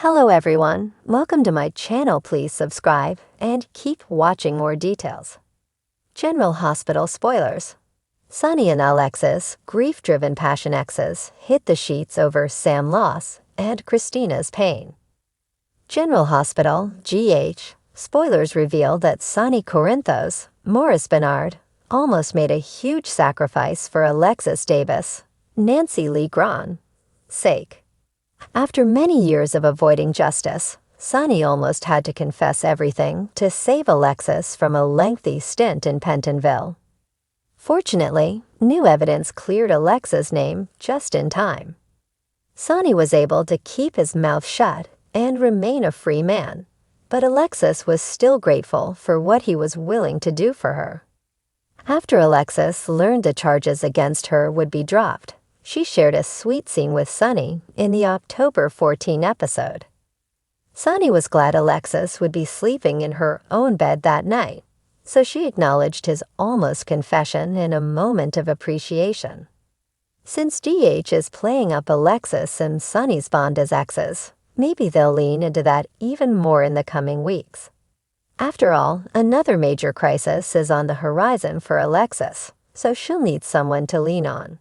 Hello everyone, welcome to my channel. Please subscribe and keep watching more details. General Hospital spoilers. Sonny and Alexis, grief-driven passion exes, hit the sheets over Sam's loss and Kristina's pain. General Hospital, GH, spoilers reveal that Sonny Corinthos, Morris Bernard, almost made a huge sacrifice for Alexis Davis, Nancy Lee Grahn, sake. After many years of avoiding justice, Sonny almost had to confess everything to save Alexis from a lengthy stint in Pentonville. Fortunately, new evidence cleared Alexis' name just in time. Sonny was able to keep his mouth shut and remain a free man, but Alexis was still grateful for what he was willing to do for her. After Alexis learned the charges against her would be dropped, she shared a sweet scene with Sonny in the October 14 episode. Sonny was glad Alexis would be sleeping in her own bed that night, so she acknowledged his almost confession in a moment of appreciation. Since GH is playing up Alexis and Sonny's bond as exes, maybe they'll lean into that even more in the coming weeks. After all, another major crisis is on the horizon for Alexis, so she'll need someone to lean on.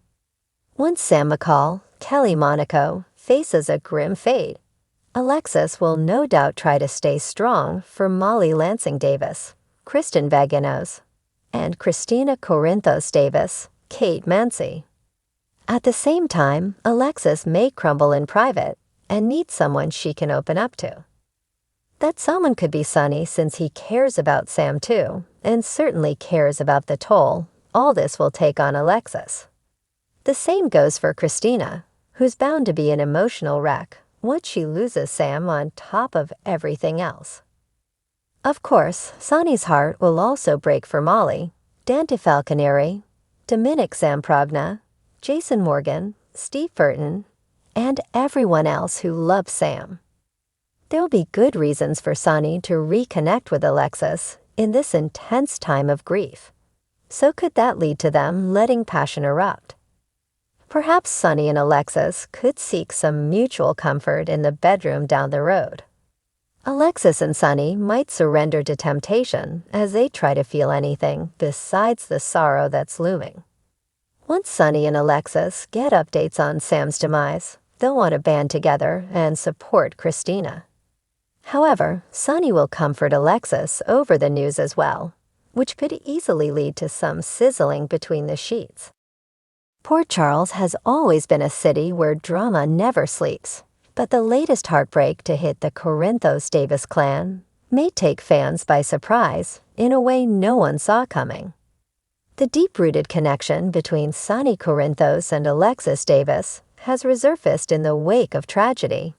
Once Sam McCall, Kelly Monaco, faces a grim fate, Alexis will no doubt try to stay strong for Molly Lansing Davis, Kristen Vaginos, and Kristina Corinthos Davis, Kate Mancy. At the same time, Alexis may crumble in private and need someone she can open up to. That someone could be Sonny, since he cares about Sam too, and certainly cares about the toll all this will take on Alexis. The same goes for Kristina, who's bound to be an emotional wreck once she loses Sam on top of everything else. Of course, Sonny's heart will also break for Molly, Dante Falconeri, Dominic Zamprogna, Jason Morgan, Steve Burton, and everyone else who loves Sam. There'll be good reasons for Sonny to reconnect with Alexis in this intense time of grief. So could that lead to them letting passion erupt? Perhaps Sonny and Alexis could seek some mutual comfort in the bedroom down the road. Alexis and Sonny might surrender to temptation as they try to feel anything besides the sorrow that's looming. Once Sonny and Alexis get updates on Sam's demise, they'll want to band together and support Kristina. However, Sonny will comfort Alexis over the news as well, which could easily lead to some sizzling between the sheets. Port Charles has always been a city where drama never sleeps, but the latest heartbreak to hit the Corinthos Davis clan may take fans by surprise in a way no one saw coming. The deep-rooted connection between Sonny Corinthos and Alexis Davis has resurfaced in the wake of tragedy,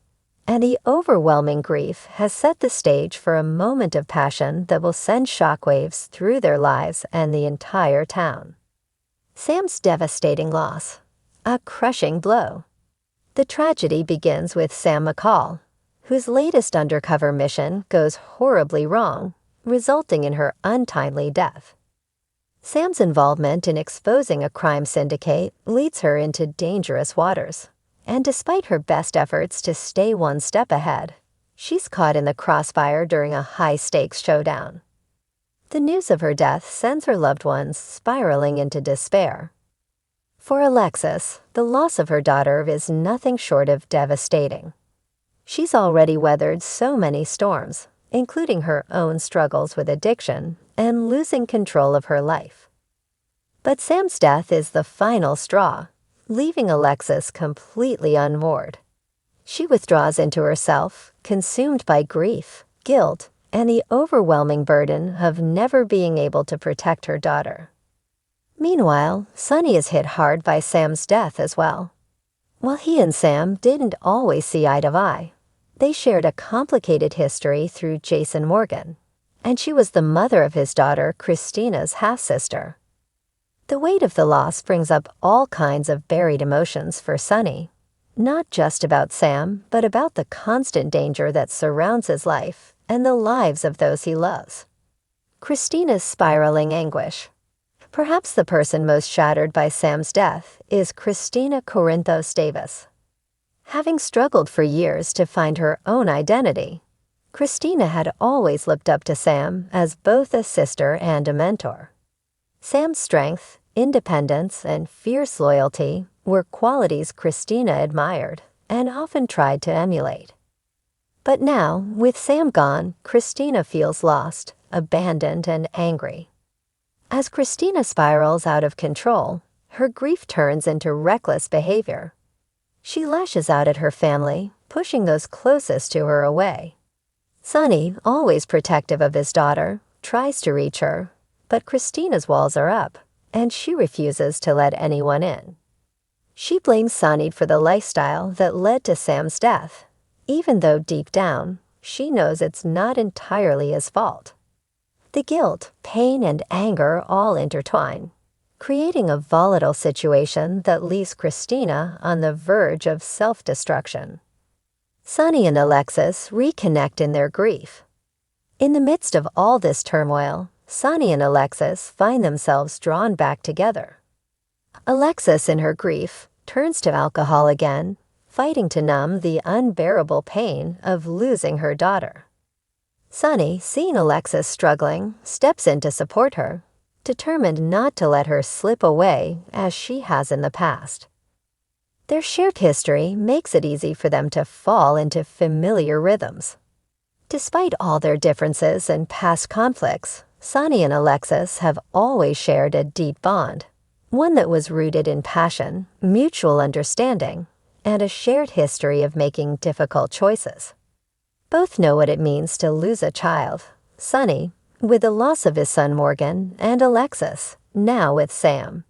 and the overwhelming grief has set the stage for a moment of passion that will send shockwaves through their lives and the entire town. Sam's devastating loss, a crushing blow. The tragedy begins with Sam McCall, whose latest undercover mission goes horribly wrong, resulting in her untimely death. Sam's involvement in exposing a crime syndicate leads her into dangerous waters, and despite her best efforts to stay one step ahead, she's caught in the crossfire during a high-stakes showdown. The news of her death sends her loved ones spiraling into despair. For Alexis, the loss of her daughter is nothing short of devastating. She's already weathered so many storms, including her own struggles with addiction and losing control of her life. But Sam's death is the final straw, leaving Alexis completely unmoored. She withdraws into herself, consumed by grief, guilt, and the overwhelming burden of never being able to protect her daughter. Meanwhile, Sonny is hit hard by Sam's death as well. While he and Sam didn't always see eye to eye, they shared a complicated history through Jason Morgan, and she was the mother of his daughter Kristina's half-sister. The weight of the loss brings up all kinds of buried emotions for Sonny, not just about Sam, but about the constant danger that surrounds his life and the lives of those he loves. Kristina's spiraling anguish. Perhaps the person most shattered by Sam's death is Kristina Corinthos Davis. Having struggled for years to find her own identity, Kristina had always looked up to Sam as both a sister and a mentor. Sam's strength, independence, and fierce loyalty were qualities Kristina admired and often tried to emulate. But now, with Sam gone, Kristina feels lost, abandoned, and angry. As Kristina spirals out of control, her grief turns into reckless behavior. She lashes out at her family, pushing those closest to her away. Sonny, always protective of his daughter, tries to reach her, but Kristina's walls are up, and she refuses to let anyone in. She blames Sonny for the lifestyle that led to Sam's death, even though deep down, she knows it's not entirely his fault. The guilt, pain, and anger all intertwine, creating a volatile situation that leaves Kristina on the verge of self-destruction. Sonny and Alexis reconnect in their grief. In the midst of all this turmoil, Sonny and Alexis find themselves drawn back together. Alexis, in her grief, turns to alcohol again, fighting to numb the unbearable pain of losing her daughter. Sonny, seeing Alexis struggling, steps in to support her, determined not to let her slip away as she has in the past. Their shared history makes it easy for them to fall into familiar rhythms. Despite all their differences and past conflicts, Sonny and Alexis have always shared a deep bond, one that was rooted in passion, mutual understanding, and a shared history of making difficult choices. Both know what it means to lose a child, Sonny, with the loss of his son Morgan, and Alexis, now with Sam.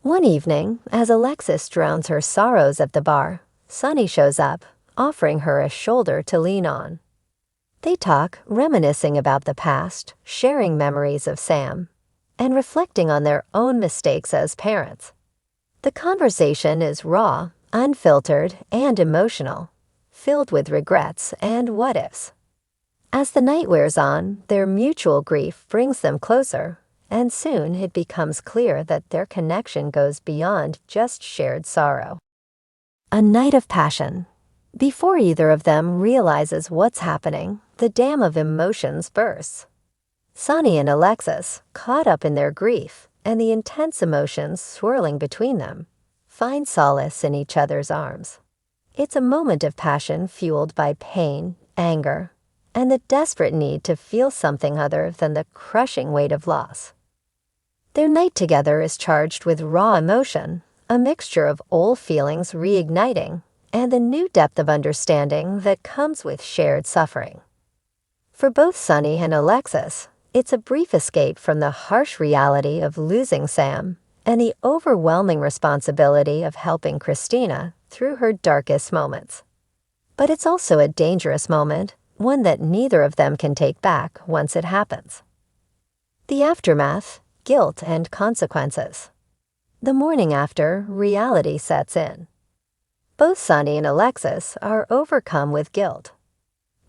One evening, as Alexis drowns her sorrows at the bar, Sonny shows up, offering her a shoulder to lean on. They talk, reminiscing about the past, sharing memories of Sam, and reflecting on their own mistakes as parents. The conversation is raw, unfiltered, and emotional, filled with regrets and what-ifs. As the night wears on, their mutual grief brings them closer, and soon it becomes clear that their connection goes beyond just shared sorrow. A night of passion. Before either of them realizes what's happening, the dam of emotions bursts. Sonny and Alexis, caught up in their grief and the intense emotions swirling between them, find solace in each other's arms. It's a moment of passion fueled by pain, anger, and the desperate need to feel something other than the crushing weight of loss. Their night together is charged with raw emotion, a mixture of old feelings reigniting, and the new depth of understanding that comes with shared suffering. For both Sonny and Alexis, it's a brief escape from the harsh reality of losing Sam and the overwhelming responsibility of helping Kristina through her darkest moments. But it's also a dangerous moment, one that neither of them can take back once it happens. The aftermath, guilt and consequences. The morning after, reality sets in. Both Sonny and Alexis are overcome with guilt.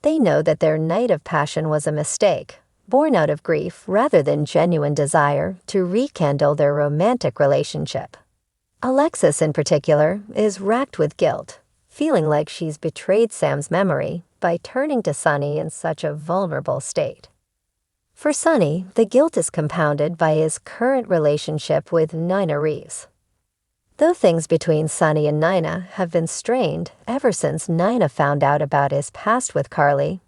They know that their night of passion was a mistake, born out of grief rather than genuine desire to rekindle their romantic relationship. Alexis, in particular, is racked with guilt, feeling like she's betrayed Sam's memory by turning to Sonny in such a vulnerable state. For Sonny, the guilt is compounded by his current relationship with Nina Reeves. Though things between Sonny and Nina have been strained ever since Nina found out about his past with Carly,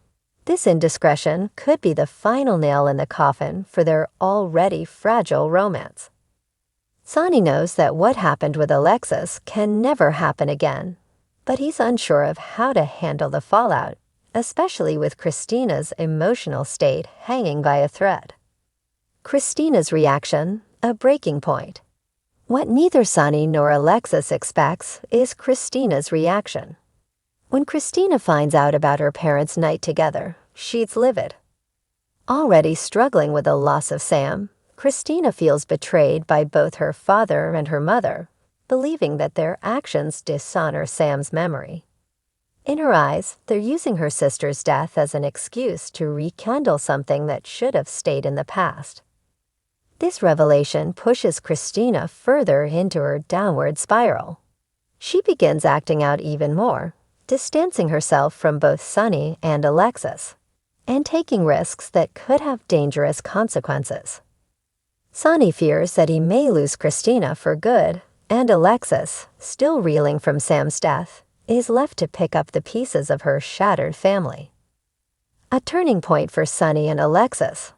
this indiscretion could be the final nail in the coffin for their already fragile romance. Sonny knows that what happened with Alexis can never happen again, but he's unsure of how to handle the fallout, especially with Kristina's emotional state hanging by a thread. Kristina's reaction, a breaking point. What neither Sonny nor Alexis expects is Kristina's reaction. When Kristina finds out about her parents' night together, she's livid. Already struggling with the loss of Sam, Kristina feels betrayed by both her father and her mother, believing that their actions dishonor Sam's memory. In her eyes, they're using her sister's death as an excuse to rekindle something that should have stayed in the past. This revelation pushes Kristina further into her downward spiral. She begins acting out even more, distancing herself from both Sonny and Alexis, and taking risks that could have dangerous consequences. Sonny fears that he may lose Kristina for good, and Alexis, still reeling from Sam's death, is left to pick up the pieces of her shattered family. A turning point for Sonny and Alexis.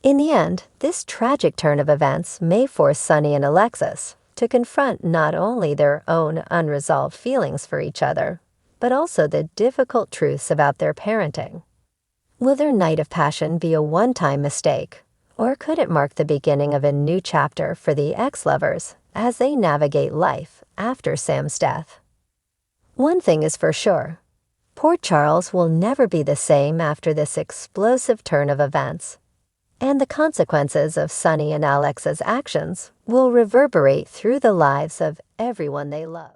In the end, this tragic turn of events may force Sonny and Alexis to confront not only their own unresolved feelings for each other, but also the difficult truths about their parenting. Will their night of passion be a one-time mistake, or could it mark the beginning of a new chapter for the ex-lovers as they navigate life after Sam's death? One thing is for sure. Port Charles will never be the same after this explosive turn of events, and the consequences of Sonny and Alex's actions will reverberate through the lives of everyone they love.